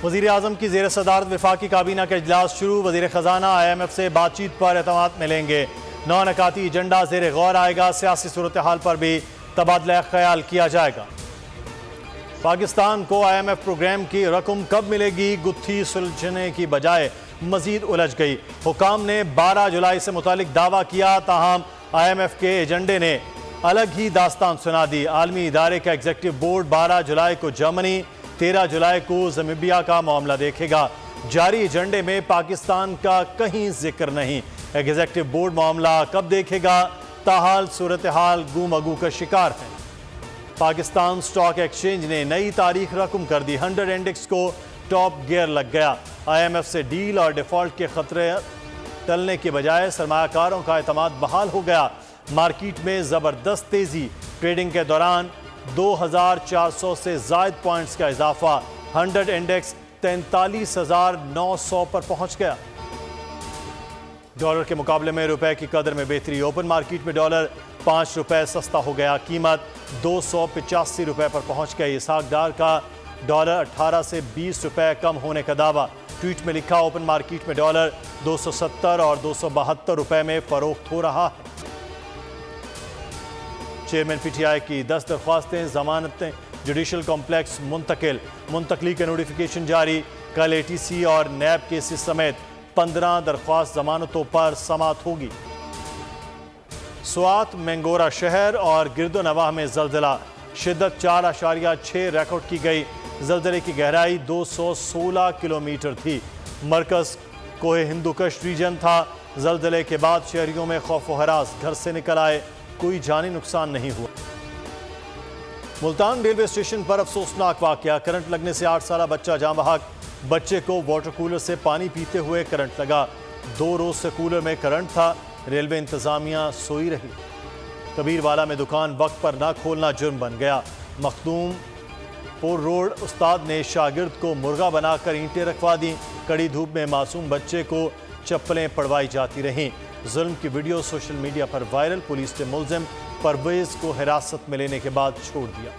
वज़ीर आज़म की ज़ेर सदारत वफाकी काबीना का इजलास शुरू। वज़ीर ख़जाना IMF से बातचीत पर एतमाद मिलेंगे। 9 नकाती एजेंडा ज़ेर गौर आएगा। सियासी सूरत हाल पर भी तबादला ख्याल किया जाएगा। पाकिस्तान को IMF प्रोग्राम की रकम कब मिलेगी? गुत्थी सुलझने की बजाय मजीद उलझ गई। हुकाम ने 12 जुलाई से मुतालिक दावा किया, ताहम IMF के एजेंडे ने अलग ही दास्तान सुना दी। आलमी इदारे का एग्जीक्यूटिव बोर्ड 12 जुलाई को जर्मनी, 13 जुलाई को ज़मीबिया का मामला देखेगा। जारी एजेंडे में पाकिस्तान का कहीं जिक्र नहीं। एग्जीक्यूटिव बोर्ड मामला कब देखेगा? ताहाल सूरत हाल गुमगू का शिकार है। पाकिस्तान स्टॉक एक्सचेंज ने नई तारीख रकम कर दी। 100 इंडेक्स को टॉप गियर लग गया। IMF से डील और डिफॉल्ट के खतरे टलने के बजाय सरमायाकारों का एतमाद बहाल हो गया। मार्केट में ज़बरदस्त तेज़ी। ट्रेडिंग के दौरान 2400 से ज़ायद पॉइंट्स का इजाफा। 100 इंडेक्स 43,900 पर पहुंच गया। डॉलर के मुकाबले में रुपए की कदर में बेहतरी। ओपन मार्केट में डॉलर 5 रुपए सस्ता हो गया। कीमत 285 रुपए पर पहुंच गई। इसहाक डार का डॉलर 18 से 20 रुपए कम होने का दावा। ट्वीट में लिखा, ओपन मार्केट में डॉलर 270 और 272 रुपए में फरोख्त हो रहा है। चेयरमैन PTI की 10 दरख्वास्तें, जमानतें जुडिशल कॉम्प्लेक्स मुंतकली के नोटिफिकेशन जारी। कल ATC और NAB केसेस समेत 15 दरख्वास्त जमानतों पर समाअत होगी। स्वात, मैंगोरा शहर और गिरदोनवाह में जल्जला। शिद्दत 4.6 रिकॉर्ड की गई। जल्जले की गहराई 216 किलोमीटर थी। मरकज कोहे हिंदुकश रीजन था। जल्जले के बाद शहरियों में खौफ व हरास, घर से निकल आए, कोई जानी नुकसान नहीं हुआ। मुल्तान रेलवे स्टेशन पर अफसोसनाक वाकया। करंट लगने से 8 साला बच्चा जाँ बहक। बच्चे को वाटर कूलर से पानी पीते हुए करंट लगा। 2 रोज से कूलर में करंट था। रेलवे इंतजामिया सोई रही। कबीरवाला में दुकान वक्त पर ना खोलना जुर्म बन गया। मखदूमपुर रोड उस्ताद ने शागिर्द को मुर्गा बनाकर ईंटें रखवा दी। कड़ी धूप में मासूम बच्चे को चप्पलें पड़वाई जाती रहीं। जुल्म की वीडियो सोशल मीडिया पर वायरल। पुलिस ने मुलजिम परवेज को हिरासत में लेने के बाद छोड़ दिया।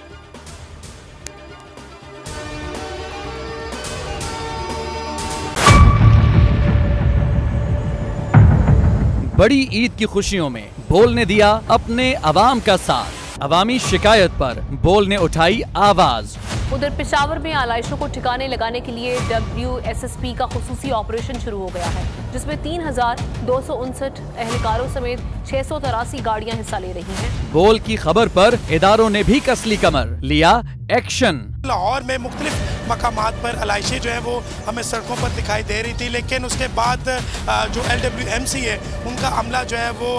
बड़ी ईद की खुशियों में बोल ने दिया अपने अवाम का साथ। अवामी शिकायत पर बोल ने उठाई आवाज। उधर पेशावर में आलाइशों को ठिकाने लगाने के लिए WSSP का खुसूसी ऑपरेशन शुरू हो गया है, जिसमें 3,259 एहलकारों समेत 683 गाड़ियां हिस्सा ले रही हैं। बोल की खबर पर इदारों ने भी कसली कमर, लिया एक्शन। लाहौर में मुख्तलिफ मकामात पर आलाइशें जो है वो हमें सड़कों पर दिखाई दे रही थी, लेकिन उसके बाद जो LWMC है उनका अमला जो है वो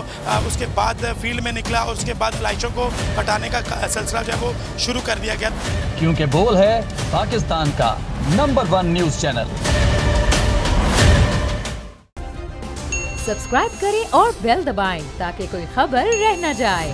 उसके बाद फील्ड में निकला और उसके बाद आलाइशों को हटाने का सिलसिला जो है वो शुरू कर दिया गया। क्योंकि बोल है पाकिस्तान का नंबर 1 न्यूज चैनल। सब्सक्राइब करें और बेल दबाएं ताकि कोई खबर रह न जाए।